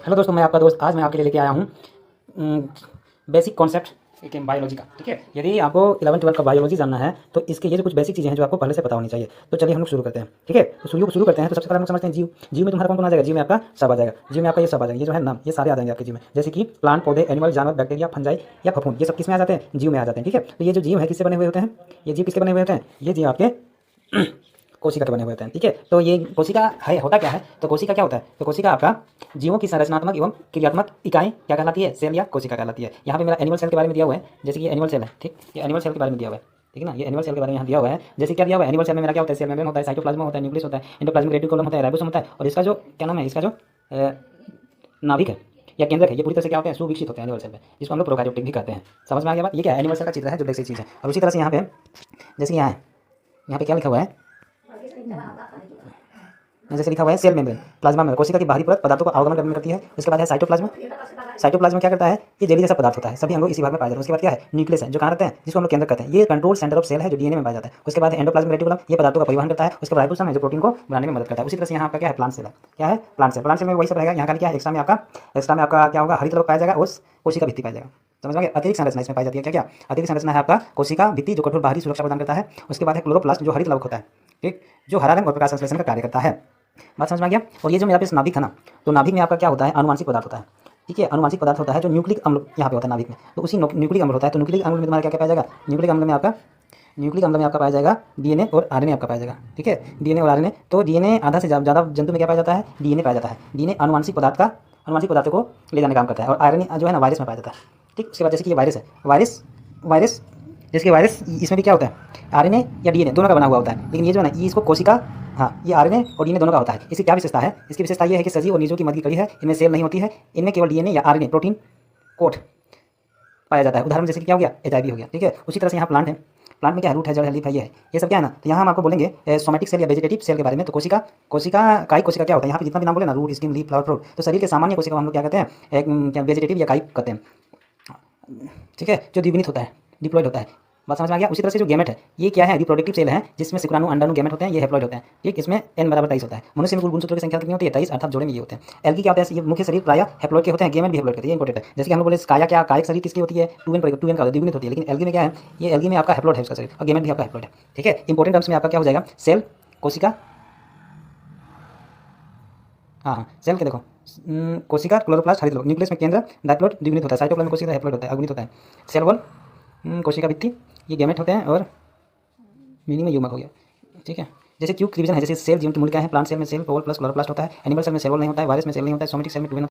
Hello दोस्तों, मैं आपका दोस्त। आज मैं आपके लिए लेके आया हूँ बेसिक कॉन्सेप्ट एक बायोलॉजी का। ठीक है, यदि आपको 11th-12th का बायोलॉजी जानना है तो इसके ये जो कुछ बेसिक चीज़ें हैं जो आपको पहले से पता होनी चाहिए। तो चलिए हम लोग शुरू करते हैं। ठीक है, तो शुरू करते हैं। तो सबसे पहले हम लोग समझते हैं जीव। जीव में तुम्हारा कौन कौन आ जाएगा? जीव में आपका सब आ जाएगा। जीव में आपका ये सब आ जाएगा, ये जो है नाम, ये सारे आ जाएंगे आपके जीव में। जैसे कि प्लांट, पौधे, एनिमल, जानवर, बैक्टीरिया, फंजाई या फफूंद, ये सब किस में आ जाते हैं? जीव में आ जाते हैं। ठीक है, तो ये जो जीव है किससे बने हुए होते हैं? ये जीव किसके बने हुए होते हैं? ये जीव आपके कोशिका के बने हुए होते हैं। ठीक है, तो ये कोशिका है, होता क्या है? तो कोशिका क्या होता है? तो कोशिका आपका जीवों की संरचनात्मक एवं क्रियात्मक इकाई क्या कहलाती है? सेल या कोशिका कहलाती है। यहाँ पे मेरा एनिमल सेल के बारे में दिया हुआ है, जैसे कि ये एनिमल सेल है। ठीक, ये एनिमल सेल के बारे में दिया हुआ है। ठीक है ना, ये एनिमल सेल के बारे में यहाँ दिया हुआ है। जैसे क्या दिया हुआ है? एनिमल सेल में मेरा क्या होता है? सेल मेम्ब्रेन होता है, साइटोप्लाज्म होता है, न्यूक्लियस होता है, एंडोप्लाज्मिक रेटिकुलम होता है, राइबोसोम होता है, और इसका जो क्या नाम है, इसका जो नाभिक है या केंद्रक है, ये पूरी तरह से क्या होते हैं? सुविकसित होते हैं एनिमल सेल में, जिसको हम लोग प्रोकैरियोटिक भी कहते हैं। समझ में आ गया बात? ये क्या है? एनिमल सेल का चित्र है जो बेसिक चीज़ है। और उसी तरह से यहाँ पे जैसे यहाँ पे क्या लिखा हुआ है? जैसे लिखा हुआ है सेल मेम्ब्रेन, प्लाज्मा में कोशिका की बाहरी परत पदार्थों को आगमन करने में करती है। उसके बाद है साइटोप्लाज्म। साइटोप्लाज्म क्या करता है? ये जेली जैसा पदार्थ होता है, सभी अंगों इसी भाग में पाया जाता है। उसके बाद क्या है? न्यूक्लियस है, जो कहाँ रहता है? जिसको हम लोग केंद्र कहते हैं। ये कंट्रोल सेंटर ऑफ सेल है, जो डीएनए में पाया जाता है। उसके बाद एंडोप्लाज्मिक रेटिकुलम, ये पदार्थों का परिवहन करता है। उसके बाद राइबोसोम है, जो प्रोटीन को बनाने में मदद करता है। उसी तरह से यहाँ आपका क्या है? प्लांट सेल है। क्या है? Plant cell. प्लांट सेल में वही सब रहेगा। यहाँ का क्या है? एक्स्ट्रा में आपका क्या होगा? हरित लवक पाया जाएगा, उस कोशिका भित्ति पाया जाएगा। समझ में आ गया? अतिरिक्त संरचना इसमें पाई जाती है। क्या क्या अतिरिक्त संरचना है? आपका कोशिका भित्ति, जो कठोर बाहरी सुरक्षा प्रदान करता है। उसके बाद है क्लोरोप्लास्ट, जो हरित लवक होता है। ठीक, जो हरा रंग और प्रकाश संश्लेषण का कार्य करता है। बात समझ में आ गया? और ये जो मेरा पास नाभिक था ना, तो नाभिक में आपका क्या होता है? अनुवांशिक पदार्थ होता है। ठीक है, अनुवांशिक पदार्थ होता है जो न्यूक्लिक अम्ल यहाँ पे होता है नाभिक में। तो उसी न्यूक्लिक अम्ल होता है। तो न्यूक्लिक अम्ल में तुम्हारा क्या क्या पाया जाएगा? न्यूक्लिक अम्ल में आपका पाया जाएगा डीएनए और आरएनए आपका पाया जाएगा। ठीक है, डीएनए और आरएनए। तो डीएनए आधा से ज़्यादा जंतु में क्या पाया जाता है? डीएनए पाया जाता है। डीएनए अनुवांशिक पदार्थों को ले जाने का काम करता है। और आरएनए जो है ना, वायरस में पाया जाता है। ठीक, उसके बाद जैसे कि ये वायरस है, वायरस जैसे कि वायरस, इसमें भी क्या होता है? आरएनए या डीएनए दोनों का बना हुआ होता है। लेकिन ये जो है ना, ये इसको कोशिका, हाँ, ये आरएनए और डीएनए दोनों का होता है। इसकी क्या विशेषता है? इसकी विशेषता ये है कि सजीव और निर्जीव की मध्य की कड़ी है। इनमें सेल नहीं होती है। इनमें केवल डीएनए या आरएनए प्रोटीन कोट पाया जाता है। उदाहरण जैसे कि क्या हो गया? एचआईवी हो गया। ठीक है, उसी तरह से यहाँ प्लांट है। प्लांट में क्या है? रूट है, जड़ है, लीफ है, ये सब क्या है ना। तो यहाँ हम आपको बोलेंगे सोमैटिक सेल या वेजिटेटिव सेल के बारे में। तो कोशिका कोशिका क्या होता है? यहाँ पे जितना भी नाम बोले ना, root, skin, leaf, flower, fruit, तो शरीर के सामान्य कोशिका को हम लोग क्या कहते हैं? एक वेजिटेटिव या काइक कहते हैं। ठीक है, जो द्विगुणित होता है, डिप्लॉइड होता है। बात समझ में आ गया? उसी तरह से जो गेमेट है, ये क्या है? रिप्रोडक्टिव सेल है, जिसमें शुक्राणु, अंडाणु, गेमेट होते हैं, ये हैप्लॉइड होते हैं। ठीक, इसमें n बराबर 23 होता है। मनुष्य में कुल गुणसूत्रों की संख्या कितनी होती है? 23, अर्थात जोड़े में ये होते हैं। एल्गी क्या होता है? ये मुख्य शरीर प्रायः हैप्लॉइड के होते हैं, गेमेट भी हैप्लॉइड के होते हैं। ये इंपॉर्टेंट है। जैसे कि हम लोग बोले काया, क्या कायिक शरीर किसकी होती है? 2n का द्विगुणित होती है। लेकिन एल्गी में क्या है? ये एल्गी में आपका हैप्लॉइड है उसका शरीर, और गेमेट भी आपका हैप्लॉइड है। ठीक है, इंपॉर्टेंट टर्म्स में आपका क्या हो जाएगा? सेल, कोशिका, हाँ, सेल के देखो, कोशिका, क्लोरोप्लास्ट, हरित लवक, न्यूक्लियस में केंद्र, डायप्लॉइड, द्विगुणित होता है। साइटोप्लाज्म में कोशिका हैप्लॉइड होता है, अगुणित होता है। सेल वॉल, कोशिका भित्ति, ये गेमेट होते हैं, और मीनिंग में युग्मक हो गया। ठीक है, जैसे क्यूब डिवीजन है, जैसे सेल जीवन की मूल क्या है? प्लांट सेल में सेल वॉल प्लस क्लोरोप्लास्ट होता है। एनिमल सेल में सेल वॉल नहीं होता है। वायरस में सेल नहीं होता है। सोमैटिक सेल में 2n